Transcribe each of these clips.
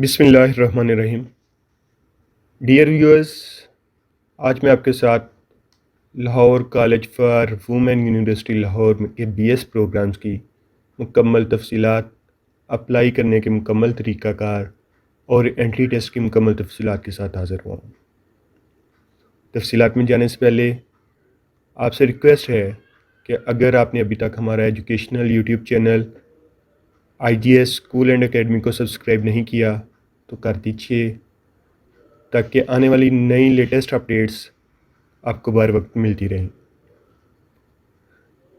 बिस्मिल्लाहिर्रहमानिर्रहीम। Dear viewers, आज मैं आपके साथ Lahore College for Women university Lahore के बीएस प्रोग्राम्स की मुकम्मल तफसीलात, अप्लाई करने के मुकम्मल तरीक़ाकार और एंट्री टेस्ट की मुकम्मल तफसीलात के साथ हाज़िर हुआ हूँ। तफसीलात में जाने से पहले आपसे रिक्वेस्ट है कि अगर आपने अभी तक हमारा educational YouTube channel IGS school and academy को सब्सक्राइब नहीं किया तो कर दीजिए, ताकि आने वाली नई लेटेस्ट अपडेट्स आपको बर वक्त मिलती रहें।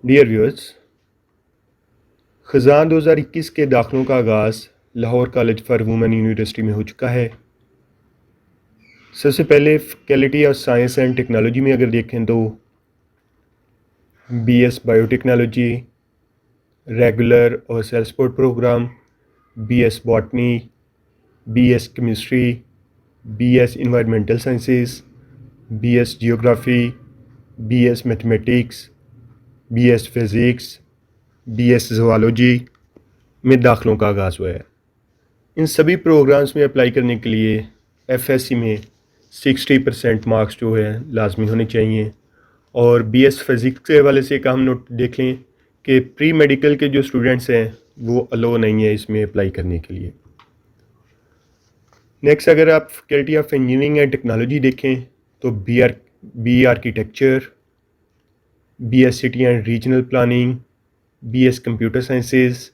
डियर व्यूअर्स, ख़ज़ान 2021 के दाखिलों का आगाज़ Lahore College for Women University में हो चुका है। सबसे पहले Faculty of science and Technology में अगर देखें तो BS बायोटेक्नोलॉजी, रेगुलर और self support program, BS botany, BS chemistry, BS environmental sciences, BS geography, BS mathematics, BS physics, BS zoology में दाखिलों का आगाज़ हुआ है। इन सभी प्रोग्राम्स में अप्लाई करने के लिए FSC में 60% मार्क्स जो है लाजमी होने चाहिए। और BS फिज़िक्स के हवाले से एक अहम नोट देख लें कि प्री मेडिकल के जो स्टूडेंट्स हैं वो अलो नहीं है इसमें अप्लाई करने के लिए। नेक्स्ट, अगर आप faculty of engineering and technology देखें तो B architecture, BS city and regional planning, BS computer sciences,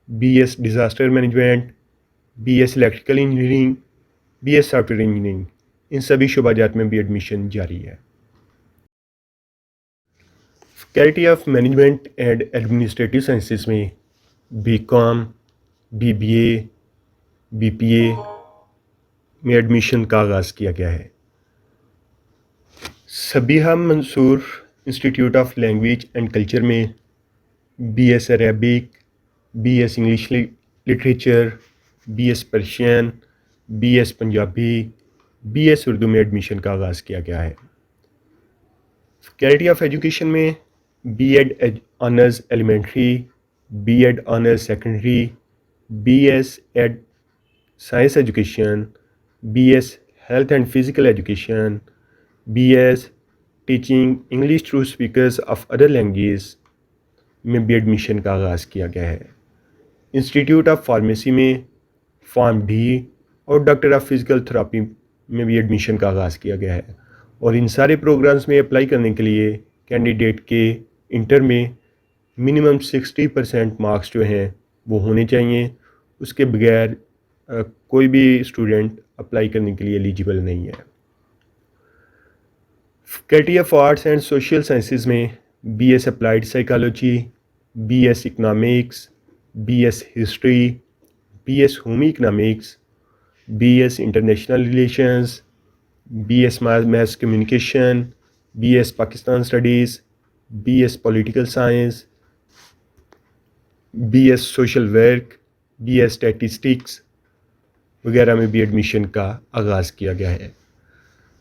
BS disaster management, BS electrical engineering, BS software engineering, इन सभी शुबाजात में भी एडमिशन जारी है। Faculty of management and administrative sciences में BCom, BBA, BPA में एडमिशन का आगाज़ किया गया है। Sabiha Mansoor institute of language and culture में BS Arabic, BS English literature, BS Persian, BS Punjabi, BS Urdu में एडमिशन का आगाज़ किया गया है। फैकल्टी ऑफ एजुकेशन में B.ED honours elementary, B.ED honours secondary, BS ed science education, BS health and physical education, BS teaching English to speakers of other language में भी admission का आगाज़ किया गया है। इंस्टीट्यूट ऑफ फार्मेसी में फॉर्म D और डॉक्टर ऑफ फिज़िकल थेरेपी में भी एडमिशन का आगाज़ किया गया है। और इन सारे प्रोग्राम्स में अप्लाई करने के लिए कैंडिडेट के इंटर में मिनिमम 60% मार्क्स जो हैं वो होने चाहिए। उसके बगैर कोई भी स्टूडेंट अप्लाई करने के लिए एलिजिबल नहीं है। Faculty of arts and social sciences में BS applied psychology, BS economics, BS history, BS home economics, BS international relations, BS maths communication, BS Pakistan studies, BS political science, BS social work, BS statistics वगैरह में भी admission का आगाज़ किया गया है।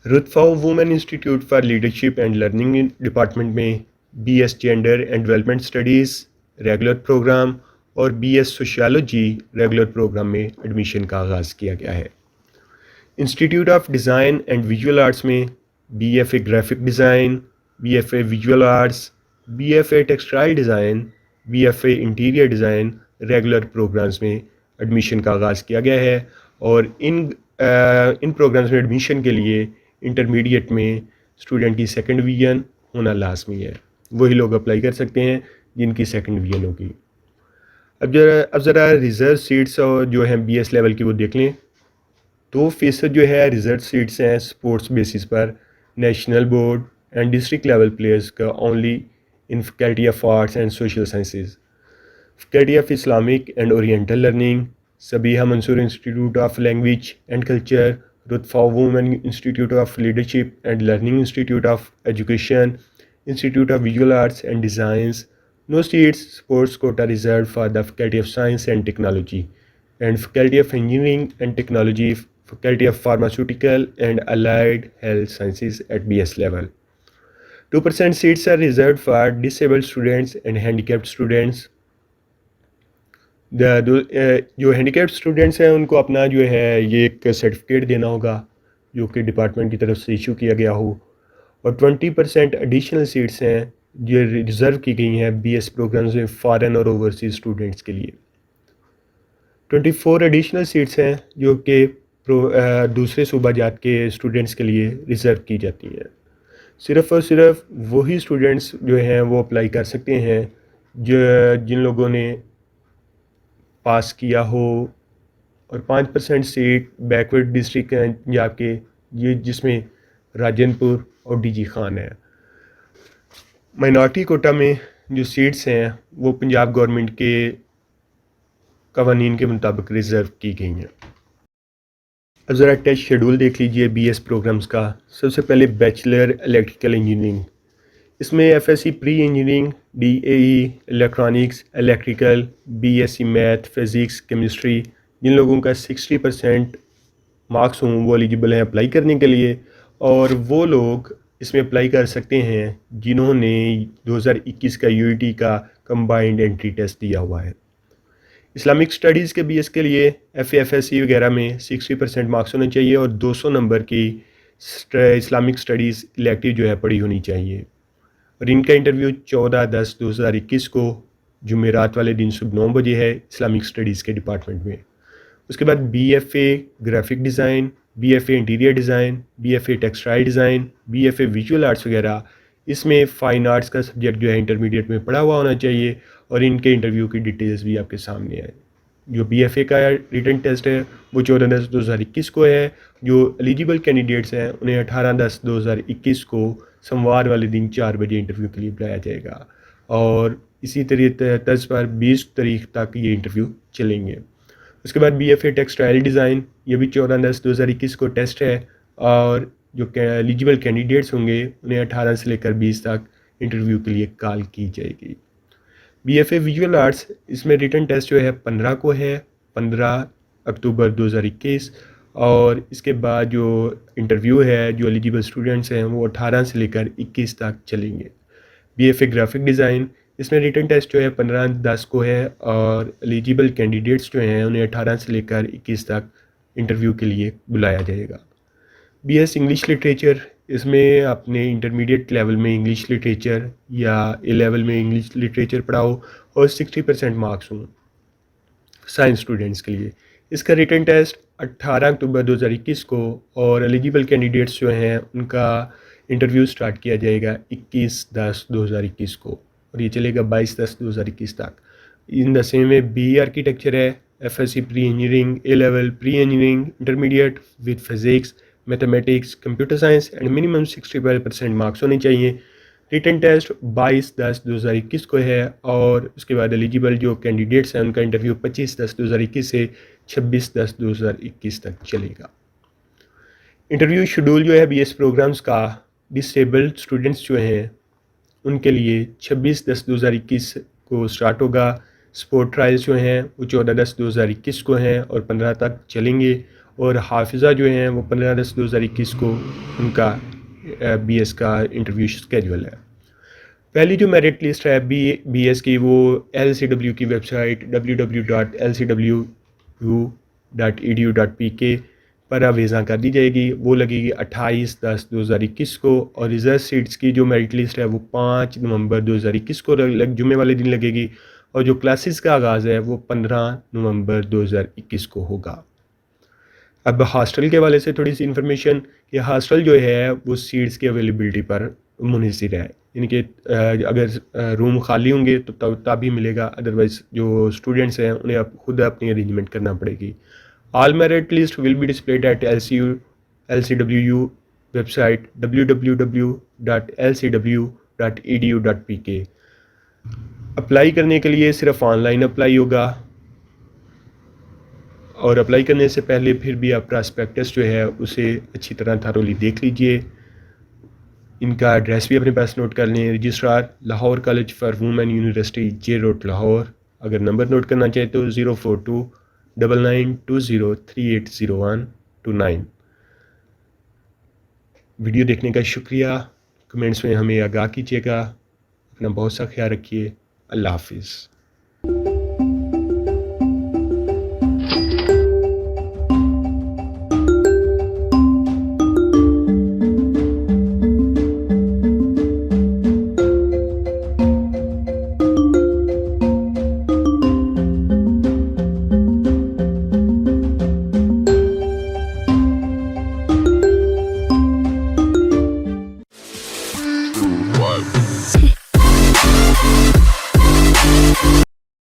रुतफ़ा women institute for leadership and learning department में BS gender and development studies regular programme और BS सोशियोलॉजी रेगुलर प्रोग्राम में एडमिशन का आगाज़ किया गया है। Institute of Design and Visual Arts में BFA graphic design, BFA visual arts, BFA textile design, BFA interior design regular programs में admission का आगाज़ किया गया है। और इन प्रोग्राम्स में एडमिशन के लिए इंटरमीडिएट में स्टूडेंट की सेकंड डिवीज़न होना लाजमी है। वही लोग अप्लाई कर सकते हैं जिनकी सेकंड डिवीज़न होगी। अब ज़रा रिज़र्व सीट्स और जो हैं BS लेवल की वो देख लें। 2% जो है रिज़र्व सीट्स हैं स्पोर्ट्स बेसिस पर national board and district level players का only in faculty of arts and social sciences. Faculty of Islamic and oriental learning Sabiha Mansoor institute of language and culture, रुतफ़ा women institute of leadership and learning, institute of education, institute of visual arts and designs. No seats sports quota reserve for the faculty of science and technology and Faculty of Engineering and Technology, Faculty of Pharmaceutical and Allied Health Sciences at BS level. 2% seats are reserved for disabled students and handicapped students. जो handicapped students हैं उनको अपना जो है ये एक certificate देना होगा जो कि डिपार्टमेंट की तरफ से इशू किया गया हो, और 20% एडिशनल सीट्स हैं जो रिज़र्व की गई हैं बीएस प्रोग्राम्स में फ़ॉरेन और ओवरसीज स्टूडेंट्स के लिए। 24 एडिशनल सीट्स हैं जो कि दूसरे सूबा जात के स्टूडेंट्स के लिए रिज़र्व की जाती हैं। सिर्फ़ और सिर्फ वही स्टूडेंट्स जो हैं वो अप्लाई कर सकते हैं जो जिन लोगों ने पास किया हो, और 5% सीट बैकवर्ड डिस्ट्रिक्ट हैं पंजाब के, ये जिसमें राजनपुर और डीजी खान है। माइनॉरिटी कोटा में जो सीट्स हैं वो पंजाब गवर्नमेंट के कवानीन के मुताबिक रिज़र्व की गई हैं। अब ज़रा टेस्ट शेड्यूल देख लीजिए बीएस प्रोग्राम्स का। सबसे पहले बैचलर इलेक्ट्रिकल इंजीनियरिंग, इसमें FSc pre engineering, DAE electronics, electrical, BSc math, physics, chemistry, जिन लोगों का 60% मार्क्स हों वो एलिजिबल हैं अप्लाई करने के लिए, और वो लोग इसमें अप्लाई कर सकते हैं जिन्होंने 2021 का यूईटी का कंबाइंड एंट्री टेस्ट दिया हुआ है। इस्लामिक स्टडीज़ के बीएस के लिए एफएससी वगैरह में 60% मार्क्स होने चाहिए और 200 नंबर की इस्लामिक स्टडीज़ इलेक्टिव जो है पढ़ी होनी चाहिए। और इनका इंटरव्यू 14/10/2021 को जुमेरात वाले दिन सुबह 9 बजे है इस्लामिक स्टडीज़ के डिपार्टमेंट में। उसके बाद BFA graphic design, BFA interior design, BFA textile design, BFA visual arts वगैरह, इसमें फ़ाइन आर्ट्स का सब्जेक्ट जो है इंटरमीडिएट में पढ़ा हुआ होना चाहिए, और इनके इंटरव्यू की डिटेल्स भी आपके सामने आए। जो बीएफए का रिटन टेस्ट है वो 14/10/2021 को है। जो एलिजिबल कैंडिडेट्स हैं उन्हें 18/10/2021 को सोमवार वाले दिन 4 बजे इंटरव्यू के लिए बुलाया जाएगा, और इसी तर्ज पर 20 तारीख तक ये इंटरव्यू चलेंगे। उसके बाद बीएफए टेक्सटाइल डिज़ाइन, ये भी 14/10/2021 को टेस्ट है, और जो एलिजिबल कैंडिडेट्स होंगे उन्हें 18 से लेकर 20 तक इंटरव्यू के लिए कॉल की जाएगी। बीएफए विजुअल आर्ट्स, इसमें रिटन टेस्ट जो है 15 को है, 15 अक्टूबर 2021, और इसके बाद जो इंटरव्यू है जो एलिजिबल स्टूडेंट्स हैं वो 18 से लेकर 21 तक चलेंगे। बीएफए ग्राफिक डिज़ाइन, इसमें रिटन टेस्ट जो है 15/10 को है, और एलिजिबल कैंडिडेट्स जो हैं उन्हें 18 से लेकर 21 तक इंटरव्यू के लिए बुलाया जाएगा। बीएस इंग्लिश लिटरेचर, इसमें आपने इंटरमीडिएट लेवल में इंग्लिश लिटरेचर या ए लेवल में इंग्लिश लिटरेचर पढ़ा हो और 60% मार्क्स हों साइंस स्टूडेंट्स के लिए। इसका रिटन टेस्ट 18 अक्टूबर 2021 को, और एलिजिबल कैंडिडेट्स जो हैं उनका इंटरव्यू स्टार्ट किया जाएगा 21/10/2021 को, और ये चलेगा 22/10/2021 तक। इन द सेम में बी आर्किटेक्चर है, FSc pre engineering, A level pre engineering, intermediate with physics, mathematics, computer science and minimum 65% marks होने चाहिए। रिटन टेस्ट 22/10/2021 को है, और उसके बाद एलिजिबल जो कैंडिडेट्स हैं उनका इंटरव्यू 25/10/2021 से 26/10/2021 तक चलेगा। इंटरव्यू शेड्यूल जो है बीएस प्रोग्राम्स का, डिसेबल्ड स्टूडेंट्स जो हैं उनके लिए 26/10/2021 को स्टार्ट होगा। स्पोर्ट ट्रायल्स जो हैं वो 14/10/2021 को हैं और 15 तक चलेंगे, और हाफिज़ा जो हैं वो 15/10/2021 को उनका बीएस का इंटरव्यू स्केड्यूल है। पहली जो मेरिट लिस्ट है बीएस की वो एलसीडब्ल्यू की वेबसाइट www.lcwu.edu.pk पर आवेज़ा कर दी जाएगी। वो लगेगी 28/10/2021 को, और रिजर्व सीट्स की जो मेरिट लिस्ट है वो 5 नवंबर 2021 को जुमे वाले दिन लगेगी, और जो क्लासेस का आगाज़ है वो 15 नवंबर 2021 को होगा। अब हॉस्टल के हवाले से थोड़ी सी इन्फॉर्मेशन, कि हॉस्टल जो है वो सीट्स की अवेलेबिलिटी पर मुनहसर है, यानी कि अगर रूम खाली होंगे तो तभी मिलेगा, अदरवाइज़ जो स्टूडेंट्स हैं उन्हें खुद अपनी अरेंजमेंट करना पड़ेगी। All merit list will be displayed eight LCWU website www.lcwu.edu.pk। Apply करने के लिए सिर्फ ऑनलाइन अप्लाई होगा, और अप्लाई करने से पहले फिर भी आप प्रॉस्पेक्टस जो है उसे अच्छी तरह थारोली देख लीजिए। इनका एड्रेस भी अपने पास नोट कर लें। Registrar Lahore College for Women university J road Lahore. अगर नंबर नोट करना चाहे तो 0429920380129। वीडियो देखने का शुक्रिया। कमेंट्स में हमें आगाह कीजिएगा। अपना बहुत सा ख्याल रखिए। अल्लाह हाफिज़।